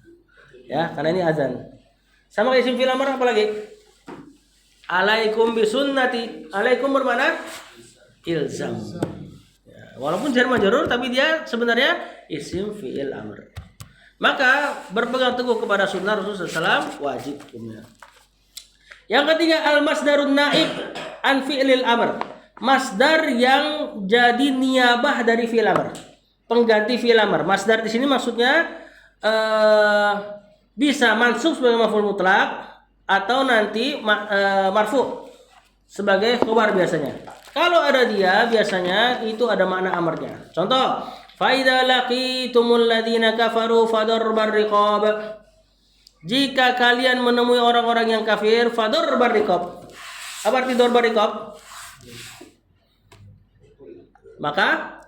Ya, karena ini azan. Sama kayak isim fi'il amr apa lagi? Alaikum bisunnati. Alaikum bermakna ilzam. Ya, walaupun jar majrur tapi dia sebenarnya isim fi'il amr. Maka berpegang teguh kepada sunnah Rasulullah SAW wajib hukumnya. Yang ketiga al-masdarun naib an fi'lil amr. Masdar yang jadi niyabah dari fi'il amr, pengganti fi'il amr. Masdar di sini maksudnya bisa mansub sebagai maf'ul mutlak atau nanti marfu sebagai khabar biasanya. Kalau ada dia biasanya itu ada makna amrnya. Contoh Fa idza laqitumul ladzina kafaru fadarbar riqab. Jika kalian menemui orang-orang yang kafir, fadarbar riqab. Apa arti darbar riqab? Maka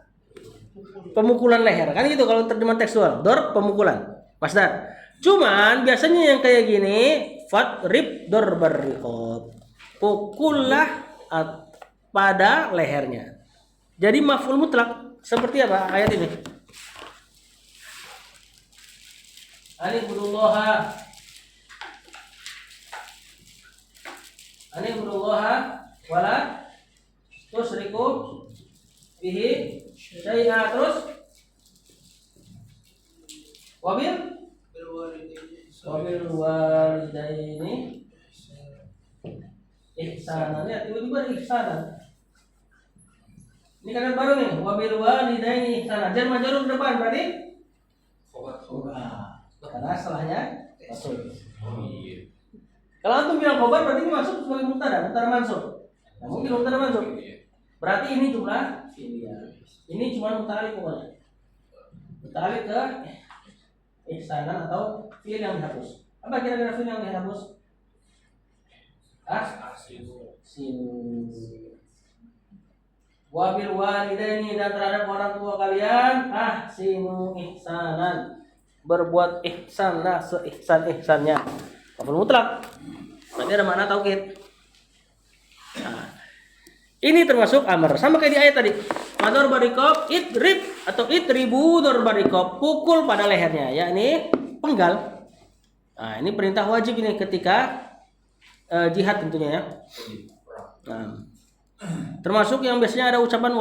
pemukulan leher. Kan gitu kalau terjemahan tekstual. Dor pemukulan. Masdar. Cuman biasanya yang kayak gini fadrib darbar riqab. Pukullah pada lehernya. Jadi maf'ul mutlak. Seperti apa ayat ini? Anibudullaha wala tusriku bihi syai'a, terus wabil walidaini ihsanan. Ya, tiba-tiba ihsanan. Ini kalimat baru nih, wabil walidaini ihsanan. Jar majrur depan berarti karena salahnya masuk. Kalau antum bilang khobar berarti ini masuk sebagai mubtada mansub. Nah, mungkin mubtada mansub. Berarti ini jumlah fi'liyah. Ini cuma muta'alliq pokoknya. Muta'alliq ke ihsanan atau fi'il yang dihapus. Apa kira-kira fi'il yang dihapus? Sinu. Wabil walidaini, dan terhadap orang tua kalian ahsinu ihsanan, berbuat ihsanlah seihsan-ihsannya. Maf'ul mutlak. Berarti ada makna taukid. Nah, ini termasuk amr. Sama kayak di ayat tadi. Mador barikop idrib atau idribu dor barikop, pukul pada lehernya, yakni penggal. Nah, ini perintah wajib ini ketika jihad tentunya ya. Nah, termasuk yang biasanya ada ucapan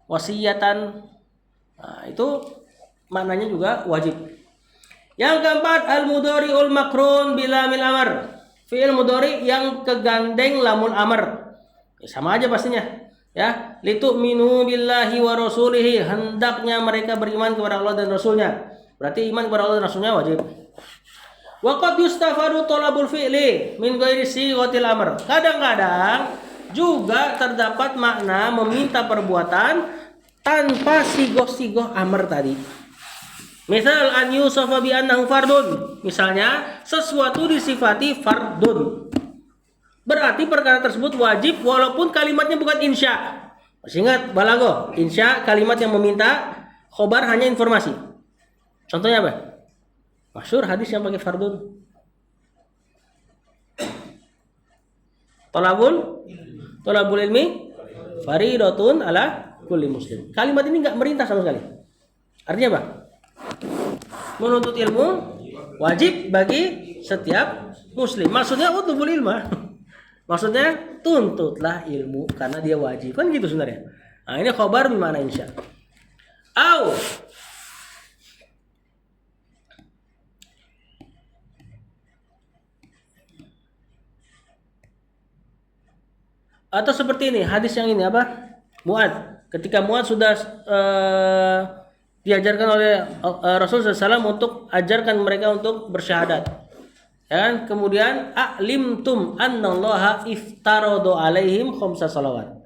wasiyatan. Nah, itu maknanya juga wajib. Yang keempat, al-mudhari'ul makrun bila mil amr. Fi'il mudhari yang kegandeng lamul amr. Ya, sama aja pastinya. Ya, litu'minu billahi wa rasulihi, hendaknya mereka beriman kepada Allah dan Rasulnya. Berarti iman kepada Allah dan Rasulnya wajib. Wa qad yustafadu talabul fi'li min ghairi sighatil amr. Kadang-kadang juga terdapat makna meminta perbuatan tanpa sigoh-sigoh amr tadi. Misal an yusafa bi annahu fardun. Misalnya sesuatu disifati fardun. Berarti perkara tersebut wajib walaupun kalimatnya bukan insya. Masih ingat balaghah? Insya kalimat yang meminta, khobar hanya informasi. Contohnya apa? Masyhur hadis yang pakai fardun. Tolabul ilmi faridatun ala kulli muslim. Kalimat ini enggak merintah sama sekali. Artinya apa? Menuntut ilmu wajib bagi setiap muslim. Maksudnya utubul ilma. Maksudnya tuntutlah ilmu karena dia wajib. Kan gitu sebenarnya. Nah, ini khabar bermakna insya. Atau seperti ini, hadis yang ini apa? Mu'ad. Ketika Mu'ad sudah diajarkan oleh Rasulullah SAW untuk ajarkan mereka untuk bersyahadat. Dan kemudian a'limtum annallaha iftaradu alaihim khamsa salawat.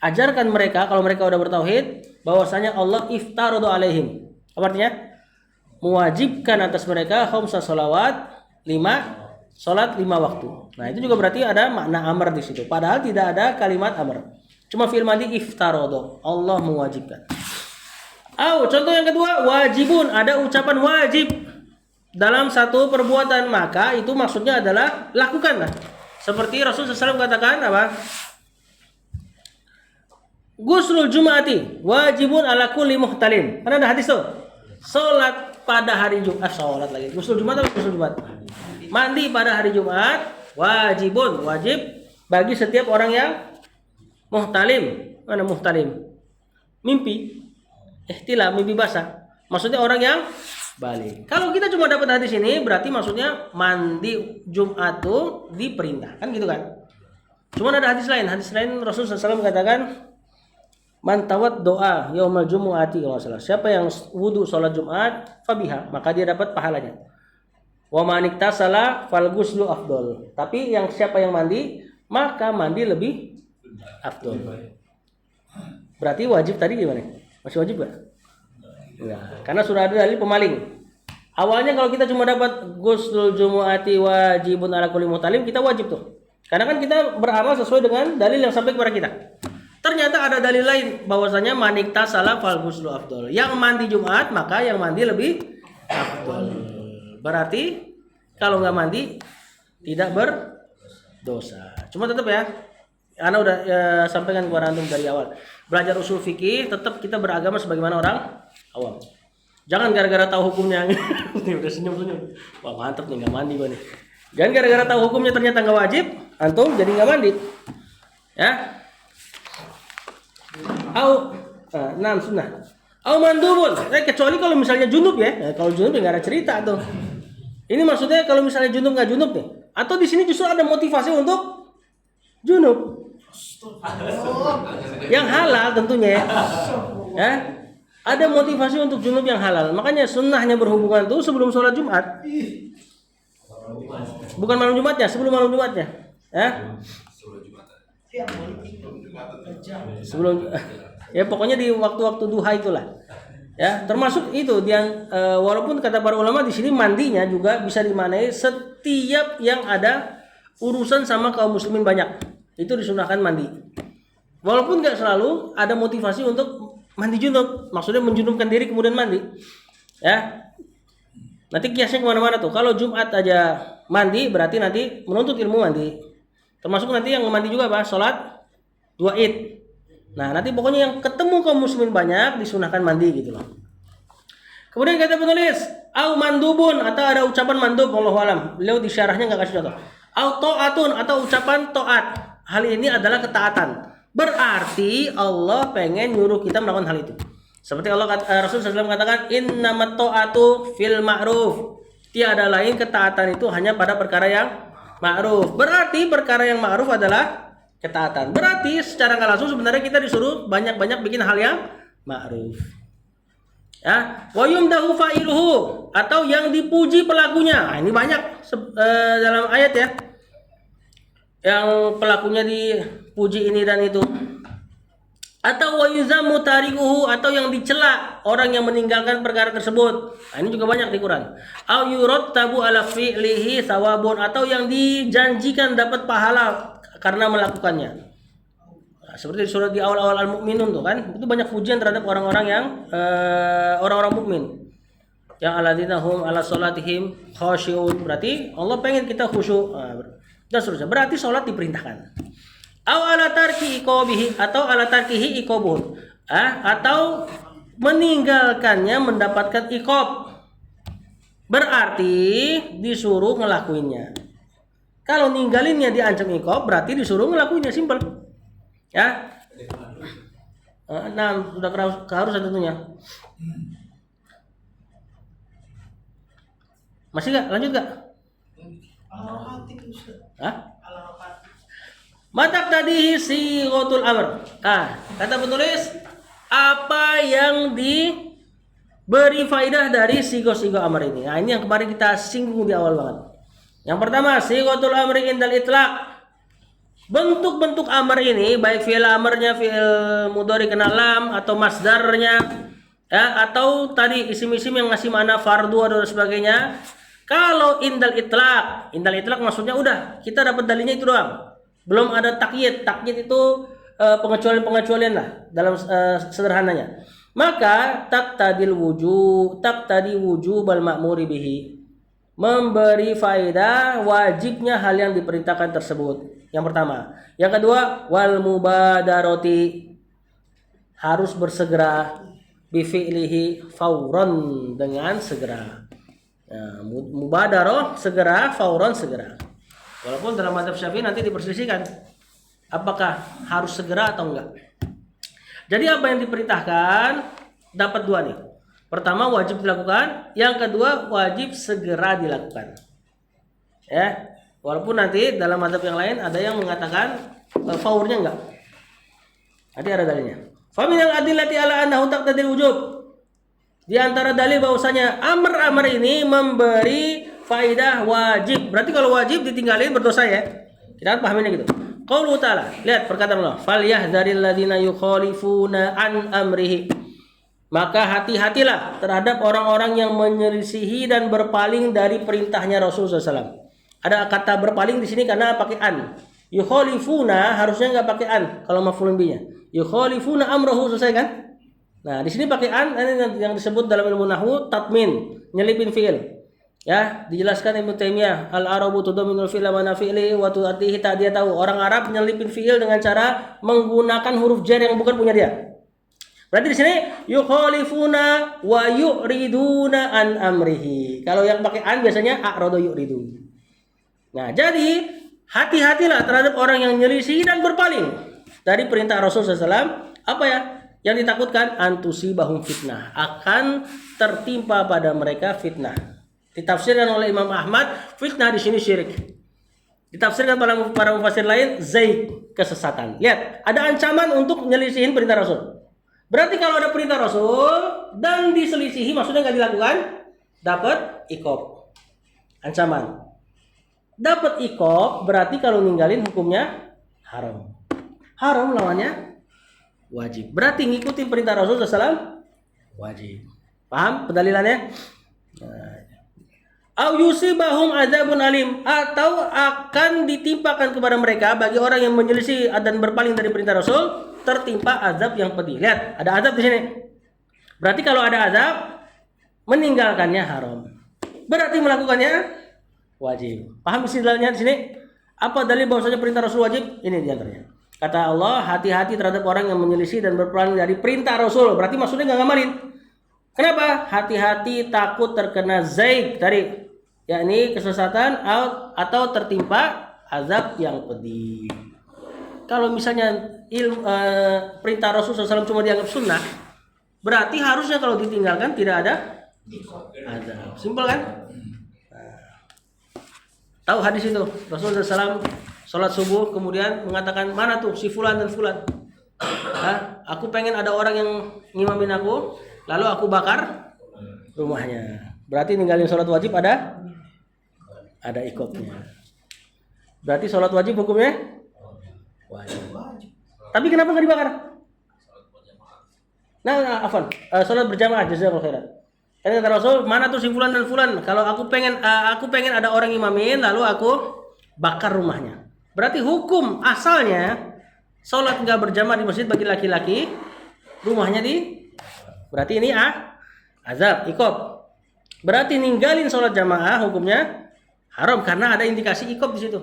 Ajarkan mereka kalau mereka sudah bertauhid bahwasanya Allah iftaradu alaihim. Apa artinya? Mewajibkan atas mereka khamsa salawat, 5 salat 5 waktu. Nah, itu juga berarti ada makna amr di situ. Padahal tidak ada kalimat amr. Cuma fi'il madhi iftaradu. Allah mewajibkan. Contoh yang kedua, wajibun, ada ucapan wajib dalam satu perbuatan, maka itu maksudnya adalah lakukanlah. Seperti Rasulullah SAW katakan apa? Guslul Jum'ati wajibun ala kulli muhtalim. Kan ada hadis tuh. Salat pada hari Jumat, salat lagi. Guslul Jumat atau guslul Jumat? Mandi pada hari Jumat wajibun, wajib bagi setiap orang yang muhtalim. Mana muhtalim? Mimpi. Ihtilam, mimpi basah. Maksudnya orang yang balik. Kalau kita cuma dapat hadis ini berarti maksudnya mandi Jumat itu diperintah. Kan gitu kan? Cuma ada hadis lain. Hadis lain Rasulullah SAW mengatakan man tawaddoa yaumal jumu'ati, kalau salah. Siapa yang wudu salat Jumat fabiha, maka dia dapat pahalanya. Wa man iktasala fal ghuslu afdol. Tapi yang siapa yang mandi, maka mandi lebih afdol. Berarti wajib tadi gimana? Masih wajib gak? Enggak. Karena sudah ada dalil pemaling. Awalnya kalau kita cuma dapat ghuslul jumu'ati wajibun ala kulli muhtalim, kita wajib tuh. Karena kan kita beramal sesuai dengan dalil yang sampai kepada kita. Ternyata ada dalil lain bahwasanya manikta salah fal ghuslu afdol. Yang mandi Jumat maka yang mandi lebih afdol. Berarti kalau nggak mandi tidak berdosa. Cuma tetap ya, Ana udah sampaikan kepada antum dari awal. Belajar usul fikih tetap kita beragama sebagaimana orang awam. Jangan gara-gara tahu hukumnya. Nih udah senyum-senyum. Wah mantep nih nggak mandi gua nih. Jangan gara-gara tahu hukumnya ternyata nggak wajib, antum jadi nggak mandi. Ya. Sunnah. Au mandubun. Kecuali kalau misalnya junub ya. Kalau junub ya nggak ada cerita tuh. Ini maksudnya kalau misalnya junub nggak junub nih. Atau di sini justru ada motivasi untuk junub. Yang halal tentunya ya. Ada motivasi untuk junub yang halal. Makanya sunnahnya berhubungan tuh sebelum sholat Jumat. Bukan malam Jumatnya, sebelum malam Jumatnya. Ya. Sebelum ya pokoknya di waktu-waktu duha itulah. Ya, termasuk itu yang walaupun kata para ulama di sini mandinya juga bisa dimaknai setiap yang ada urusan sama kaum muslimin banyak. Itu disunahkan mandi. Walaupun nggak selalu ada motivasi untuk mandi junub, maksudnya menjunubkan diri kemudian mandi. Ya. Nanti kiasnya kemana-mana tuh. Kalau Jumat aja mandi berarti nanti menuntut ilmu mandi. Termasuk nanti yang mandi juga apa? Sholat 2 Id. Nah nanti pokoknya yang ketemu kaum muslimin banyak disunahkan mandi gitu loh. Kemudian kata penulis, au mandubun atau ada ucapan mandub, wallahu alam. Beliau di syarahnya nggak kasih contoh. Au ta'atun atau ucapan taat. Hal ini adalah ketaatan. Berarti Allah pengen nyuruh kita melakukan hal itu. Seperti Allah Rasul SAW katakan innamat ta'atu fil ma'ruf. Tiada lain ketaatan itu hanya pada perkara yang ma'ruf. Berarti perkara yang ma'ruf adalah ketaatan. Berarti secara nggak langsung sebenarnya kita disuruh banyak-banyak bikin hal yang ma'ruf. Ya, wa yumdahu fa'iluhu atau yang dipuji pelakunya. Nah, ini banyak dalam ayat ya. Yang pelakunya dipuji ini dan itu. Atau wa yuzamu tarikuhu atau yang dicela orang yang meninggalkan perkara tersebut. Nah, ini juga banyak di Quran. Au yurattabu ala fi'lihi thawabun atau yang dijanjikan dapat pahala karena melakukannya. Nah, seperti surat di awal-awal Al-Mu'minun tuh kan, itu banyak pujian terhadap orang-orang yang orang-orang mukmin. Yang alladzina hum ala salatihim khashi'un. Berarti Allah pengen kita khusyuk. Dan seterusnya. Berarti sholat diperintahkan. Au ala tarki iqabihi atau ala tarkihi iqabun. Atau meninggalkannya mendapatkan iqab. Berarti disuruh ngelakuinnya. Kalau ninggalinnya diancam iqab berarti disuruh ngelakuinnya, simpel. Ya. Nah, sudah keharusan tentunya. Masih enggak? Lanjut enggak? Matak tadi sighatul amr. Kata penulis apa yang diberi faidah dari sigo-sigo amr ini. Nah, ini yang kemarin kita singgung di awal banget. Yang pertama, sighatul amri indal itlaq. Bentuk-bentuk amr ini baik fi'il amrnya, fi'il mudhari kena lam atau masdarnya ya, atau tadi isim-isim yang ngasih makna fardu dan sebagainya. Kalau indal itlaq maksudnya udah kita dapat dalilnya itu doang. Belum ada takyid. Takyid itu pengecualian-pengecualian lah dalam sederhananya. Maka taqtadi wujubal ma'muri bihi. Memberi faedah wajibnya hal yang diperintahkan tersebut. Yang pertama. Yang kedua, wal mubadarati. Harus bersegera bi fi'lihi fauran dengan segera. Nah, mubadarah segera, fauran segera. Walaupun dalam mazhab Syafi'i nanti diperselisihkan apakah harus segera atau enggak. Jadi apa yang diperintahkan dapat dua nih. Pertama wajib dilakukan, yang kedua wajib segera dilakukan. Ya, walaupun nanti dalam mazhab yang lain ada yang mengatakan faurnya enggak. Nanti ada dalilnya. Fa minal adillati ala annahu taqtadil wujub. Di antara dalil bahwasanya amr ini memberi faidah wajib. Berarti kalau wajib ditinggalin berdosa ya. Kita pahaminnya gitu. Qaulu ta'ala, lihat perkataan Allah, "Falyahdharil ladzina yukhalifuna an amrihi." Maka hati-hatilah terhadap orang-orang yang menyelisihi dan berpaling dari perintahnya Rasulullah SAW. Ada kata berpaling di sini karena pakai an. Yukhalifuna harusnya nggak pakai an kalau maf'ulun bihnya. Yukhalifuna amrahu, selesai kan? Nah, di sini pakai an, ini yang disebut dalam ilmu nahwu tatmin, nyelipin fiil. Ya, dijelaskan Ibnu Taimiyah, al-arabu tudaminul fi'la wa nafi'li wa tu'tihi dia tahu. Orang Arab nyelipin fiil dengan cara menggunakan huruf jar yang bukan punya dia. Berarti di sini yukhalifuna wa yu'riduna an amrihi. Kalau yang pakai an biasanya a'radu yu'ridu. Nah, jadi hati-hatilah terhadap orang yang nyelisih dan berpaling dari perintah Rasul SAW. Apa ya? Yang ditakutkan antusibahum fitnah, akan tertimpa pada mereka fitnah. Ditafsirkan oleh Imam Ahmad, fitnah di sini syirik. Ditafsirkan para mufassir lain zaik, kesesatan. Lihat, ada ancaman untuk nyelisihin perintah Rasul. Berarti kalau ada perintah Rasul dan diselisihi, maksudnya nggak dilakukan, dapat iqab, ancaman. Dapat iqab berarti kalau ninggalin hukumnya haram. Haram lawannya wajib. Berarti ngikutin perintah Rasul SAW wajib. Paham pendalilannya? Au yusibahum adzabun alim, atau akan ditimpakan kepada mereka bagi orang yang menyelisih dan berpaling dari perintah Rasul, tertimpa azab yang pedih. Lihat, ada azab di sini. Berarti kalau ada azab, meninggalkannya haram. Berarti melakukannya wajib. Paham istilahnya di sini? Apa dalil bahwasanya perintah Rasul wajib? Ini diantaranya. Kata Allah, hati-hati terhadap orang yang menyelisih dan berpaling dari perintah Rasul. Berarti maksudnya nggak ngamalin. Kenapa? Hati-hati takut terkena zaik tadi, yakni kesesatan atau tertimpa azab yang pedih. Kalau misalnya perintah Rasul SAW cuma dianggap sunnah, berarti harusnya kalau ditinggalkan tidak ada azab. Simpel kan? Tahu hadis itu? Rasulullah SAW sholat subuh kemudian mengatakan, mana tuh si fulan dan fulan? Aku pengen ada orang yang ngimamin aku, lalu aku bakar rumahnya. Berarti ninggalin sholat wajib ada iqabnya. Berarti sholat wajib hukumnya wajib. Tapi kenapa nggak dibakar? Nah, afwan. Sholat berjamaah jazakallahu khairan. Kan kata Rasul, mana tuh si fulan dan fulan? Kalau aku pengen ada orang imamin, lalu aku bakar rumahnya. Berarti hukum asalnya sholat nggak berjamaah di masjid bagi laki-laki, rumahnya berarti ini azab, iqab. Berarti ninggalin sholat jamaah hukumnya haram karena ada indikasi iqab di situ.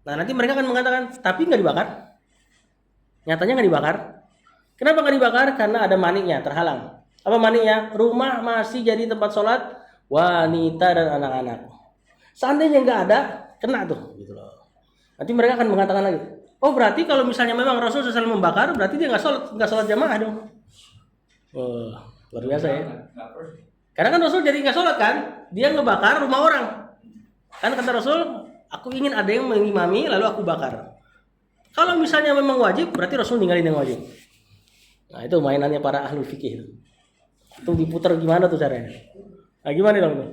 Nah, nanti mereka akan mengatakan, tapi nggak dibakar. Nyatanya nggak dibakar. Kenapa nggak dibakar? Karena ada maniknya, terhalang. Apa maniknya? Rumah masih jadi tempat sholat wanita dan anak-anak. Seandainya nggak ada, kena tuh, gitu loh. Nanti mereka akan mengatakan lagi, oh berarti kalau misalnya memang Rasul SAW membakar, berarti dia nggak sholat jamaah dong. Oh, luar biasa ya. Karena kan Rasul jadi nggak sholat kan, dia ngebakar rumah orang. Kan kata Rasul, aku ingin ada yang mengimami, lalu aku bakar. Kalau misalnya memang wajib, berarti Rasul ninggalin yang wajib. Nah, itu mainannya para ahlul fikih itu. Itu diputar gimana tuh caranya? Nah, gimana dong ini?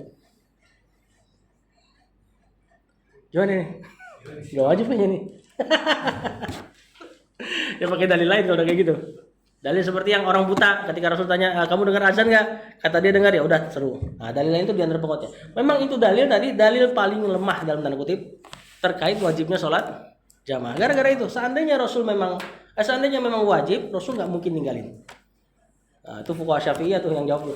Gimana nih? Gak wajib aja nih. Ya pakai dalil lain kalau udah kayak gitu. Dalil seperti yang orang buta ketika Rasul tanya, kamu dengar azan nggak? Kata dia dengar, ya udah seru. Nah, dalil lain itu di antara pokoknya. Memang itu dalil tadi, dalil paling lemah dalam tanda kutip terkait wajibnya sholat jamaah. Gara-gara itu, seandainya memang wajib, Rasul nggak mungkin ninggalin. Nah, itu fuqaha Syafi'iyah tuh yang jawab.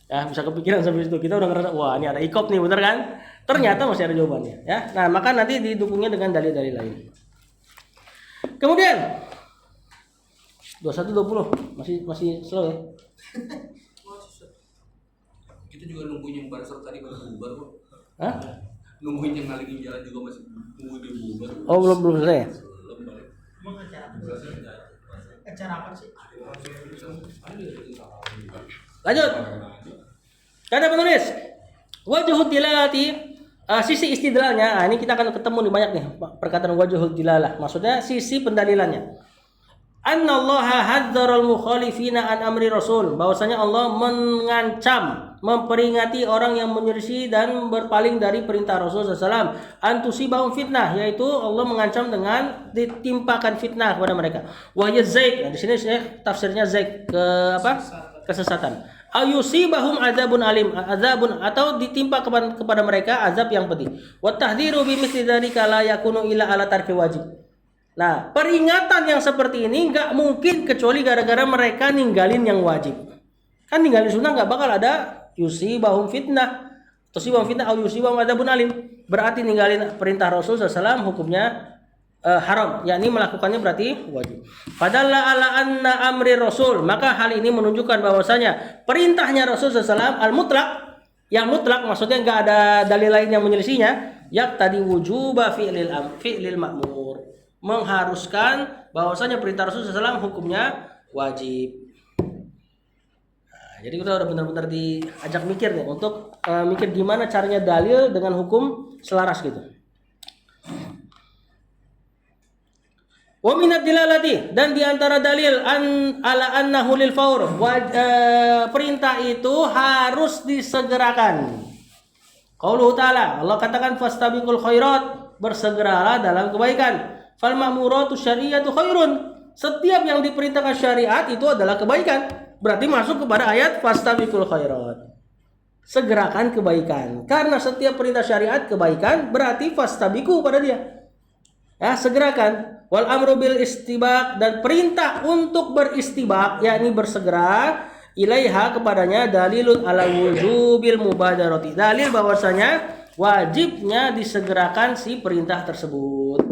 Ya, bisa kepikiran sampai situ. Kita udah ngerasa, wah ini ada iqab nih, bener kan? Ternyata masih ada jawabannya. Ya, nah maka nanti didukungnya dengan dalil-dalil lain. Kemudian 21:20 masih slow ya. Kita juga nungguin yang baru tadi baru bubar kok. Hah? Nungguin yang ngalingin jalan juga masih nungguin dia bubar. Oh belum selesai ya? Belum. Acara apa sih? Lanjut. Kata penulis, wajhud dilalati, sisi istidlalnya. Ini kita akan ketemu nih banyak nih perkataan wajhud dilalah. Maksudnya sisi pendalilannya. Annallaha hadzaral mukhalifina an amri Rasul, bahwasanya Allah mengancam, memperingati orang yang menyelisih dan berpaling dari perintah Rasul SAW. Antusibahum fitnah, yaitu Allah mengancam dengan ditimpakan fitnah kepada mereka. Wahya zaik. Nah, di sini tafsirnya zaik ke apa? kesesatan. Ayusibahum azabun alim, azabun atau ditimpa kepada mereka azab yang pedih. Wa tahdhiru bimithli dzalika la yakunu illa ala tarki wajib. Nah, peringatan yang seperti ini nggak mungkin kecuali gara-gara mereka ninggalin yang wajib. Kan ninggalin sunnah nggak bakal ada yusibahum fitnah. Tusibahum fitnah au yusibahum adzabun alim. Berarti ninggalin perintah Rasul SAW hukumnya haram, yakni melakukannya berarti wajib. Padalla ala anna amri Rasul, maka hal ini menunjukkan bahwasanya perintahnya Rasul SAW al-mutlak, yang mutlak maksudnya nggak ada dalil lain yang menyelisihinya, tadi wujuba fi'lil ma'mur, mengharuskan bahwasanya perintah Rasul SAW hukumnya wajib. Nah, jadi kita udah benar-benar diajak mikir nih untuk mikir gimana caranya dalil dengan hukum selaras gitu. Wa minad dilalati, dan diantara dalil ala annahu lil faur, perintah itu harus disegerakan. Qauluhu ta'ala, Allah katakan fastabiqul khairat, bersegeralah dalam kebaikan. Fal ma'muratu syari'atu khairun, setiap yang diperintahkan syariat itu adalah kebaikan. Berarti masuk kepada ayat fastabiqul khairat, segerakan kebaikan. Karena setiap perintah syariat kebaikan, berarti fastabiqu pada dia. Ya, segerakan. Wal amru bil istibaq, dan perintah untuk beristibaq yakni bersegera ilaiha kepadanya dalilun ala wujubil mubadarati, dalil bahwasanya wajibnya disegerakan si perintah tersebut.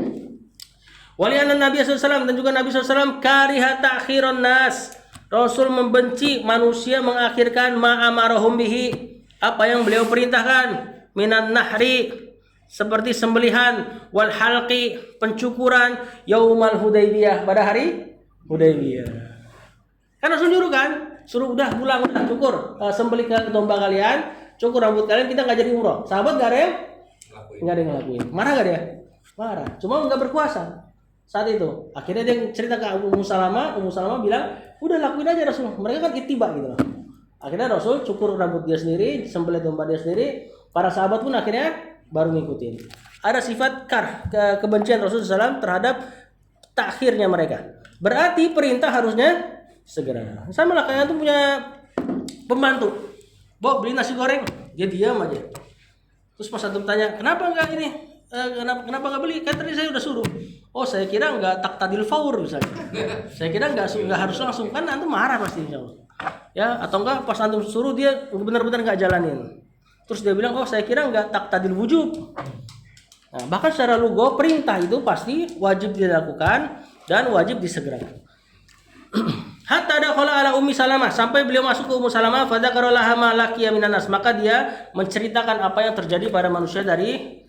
Walianna Nabi SAW, dan juga Nabi SAW kariha ta'khiron nas, Rasul membenci manusia mengakhirkan ma'amarahum bihi, apa yang beliau perintahkan, minan nahri, seperti sembelihan, wal halqi, pencukuran, yaumal Hudaybiyah, pada hari Hudaybiyah. Kan Rasul nyuruh kan, suruh udah pulang, udah cukur, sembelih ke domba kalian, cukur rambut kalian, kita nggak jadi umroh. Sahabat nggak ada yang ngelakuin. Marah nggak dia? Marah. Cuma nggak berkuasa saat itu. Akhirnya dia cerita ke Ummu Salamah bilang, udah lakuin aja Rasul. Mereka kan ittiba gitu loh. Akhirnya Rasul cukur rambut dia sendiri, sembelih domba dia sendiri. Para sahabat pun akhirnya baru ngikutin. Ada sifat kebencian Rasulullah SAW terhadap takhirnya mereka. Berarti perintah harusnya segera. Sama lah kayak tuh punya pembantu, Bo beli nasi goreng, dia diam aja. Terus pas antum tanya, kenapa enggak ini? Kenapa enggak beli? Kan tadi saya udah suruh. Oh, saya kira enggak taqtadil faur misalnya. Saya kira enggak harus langsung, kan antum marah pasti insyaallah. Ya, atau enggak pas antum suruh dia benar-benar enggak jalanin. Terus dia bilang, oh saya kira enggak taqtadil wujub. Nah, bahkan secara lugo perintah itu pasti wajib dilakukan dan wajib disegerakan. Hatta dakhala ala Ummi Salamah, sampai beliau masuk ke Ummu Salamah, fa dzakara laha ma laqiya minan nas, maka dia menceritakan apa yang terjadi pada manusia dari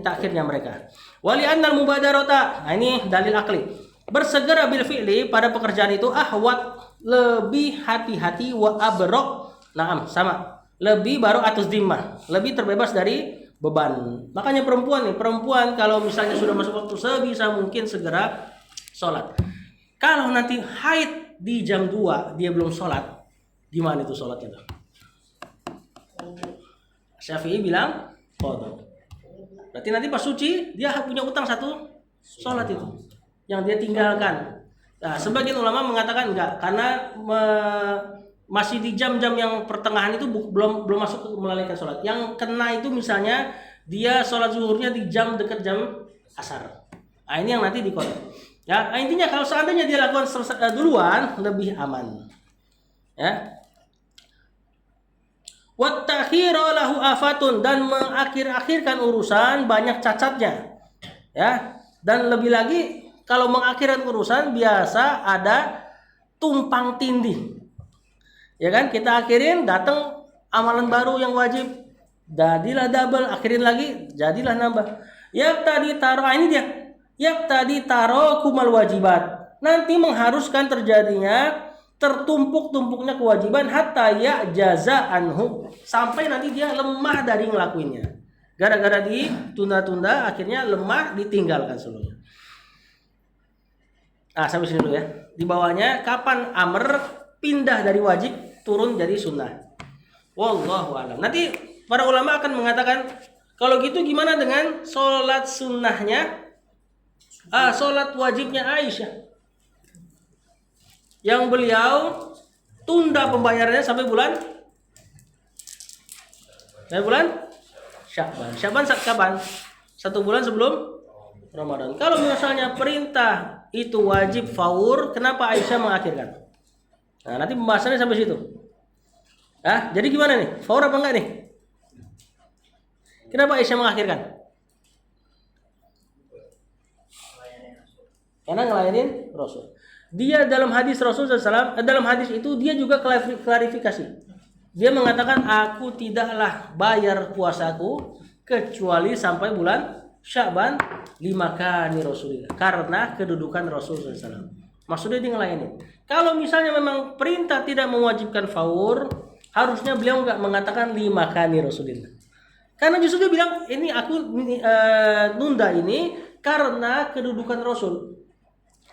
takhirnya mereka. Wali annal mubadarata, nah ini dalil akli. Bersegera bil fi'li pada pekerjaan itu ahwat, lebih hati-hati, wa abrok, naam sama. Lebih baru atus dimmah, lebih terbebas dari beban. Makanya perempuan kalau misalnya sudah masuk waktu sebisa mungkin segera sholat. Kalau nanti haid di jam 2 dia belum sholat, gimana itu sholatnya? Syafi'i bilang qadha. Berarti nanti pas suci dia punya utang satu sholat itu yang dia tinggalkan. Nah, sebagian ulama mengatakan enggak, karena masih di jam-jam yang pertengahan itu belum masuk melalaikan sholat. Yang kena itu misalnya dia sholat zuhurnya di dekat jam asar. Nah, ini yang nanti dikodok. Ya, intinya kalau seandainya dia lakukan duluan lebih aman. Ya. Wat ta'khiru lahu afatun, dan mengakhir-akhirkan urusan banyak cacatnya. Ya. Dan lebih lagi kalau mengakhirkan urusan biasa ada tumpang tindih. Ya kan, kita akhirin, datang amalan baru yang wajib, jadilah double, akhirin lagi, jadilah nambah. Yang tadi taruh, ini dia. Yang tadi taruh kumal wajibat, nanti mengharuskan terjadinya tertumpuk-tumpuknya kewajiban hatta ya jaza anhu, sampai nanti dia lemah dari ngelakuinnya. Gara-gara ditunda-tunda, akhirnya lemah, ditinggalkan seluruhnya. Nah, sampai sini dulu ya. Di bawahnya kapan amr pindah dari wajib turun jadi sunnah. Wallahu a'lam. Nanti para ulama akan mengatakan, kalau gitu gimana dengan sholat sunnahnya, sholat wajibnya Aisyah, yang beliau tunda pembayarannya sampai bulan Sya'ban. Sya'ban kapan? 1 bulan sebelum Ramadan. Kalau misalnya perintah itu wajib faur, kenapa Aisyah mengakhirkan? Nah, nanti pembahasannya sampai situ. Jadi gimana nih? Faur apa enggak nih? Kenapa Aisyah mengakhirkan? Karena ngelayanin Rasul. Dia dalam hadis Rasul SAW, dalam hadis itu dia juga klarifikasi. Dia mengatakan, aku tidaklah bayar puasaku kecuali sampai bulan Sya'ban limakani Rasulillah, karena kedudukan Rasul SAW. Maksudnya dia ngelayanin. Kalau misalnya memang perintah tidak mewajibkan faur, harusnya beliau nggak mengatakan limakani Rasulillah. Karena justru dia bilang, ini aku nunda ini karena kedudukan Rasul.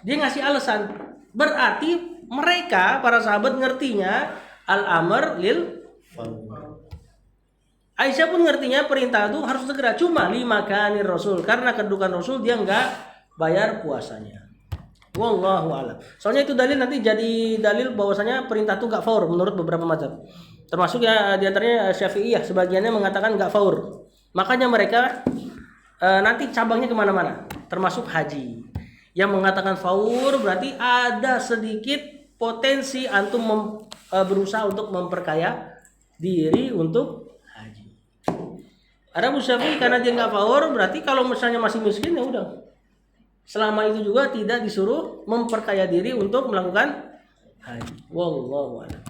Dia ngasih alasan. Berarti mereka, para sahabat ngertinya al-amr lil faur. Aisyah pun ngertinya perintah itu harus segera, cuma limakani Rasul, karena kedudukan Rasul dia nggak bayar puasanya. Wallahu a'lam. Soalnya itu dalil nanti jadi dalil bahwasanya perintah itu nggak faur menurut beberapa mazhab. Termasuk ya diantaranya Syafi'iyah, sebagiannya mengatakan nggak faur. Makanya mereka nanti cabangnya kemana-mana, termasuk haji. Yang mengatakan faur berarti ada sedikit potensi antum berusaha untuk memperkaya diri untuk haji. Ada Syafi'i karena dia nggak faur, berarti kalau misalnya masih miskin ya udah. Selama itu juga tidak disuruh memperkaya diri untuk melakukan haji. Wallahu a'lam.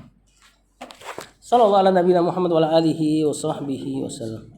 Sallallahu ala nabiyina Muhammad wa ala alihi wa sahbihi wasallam.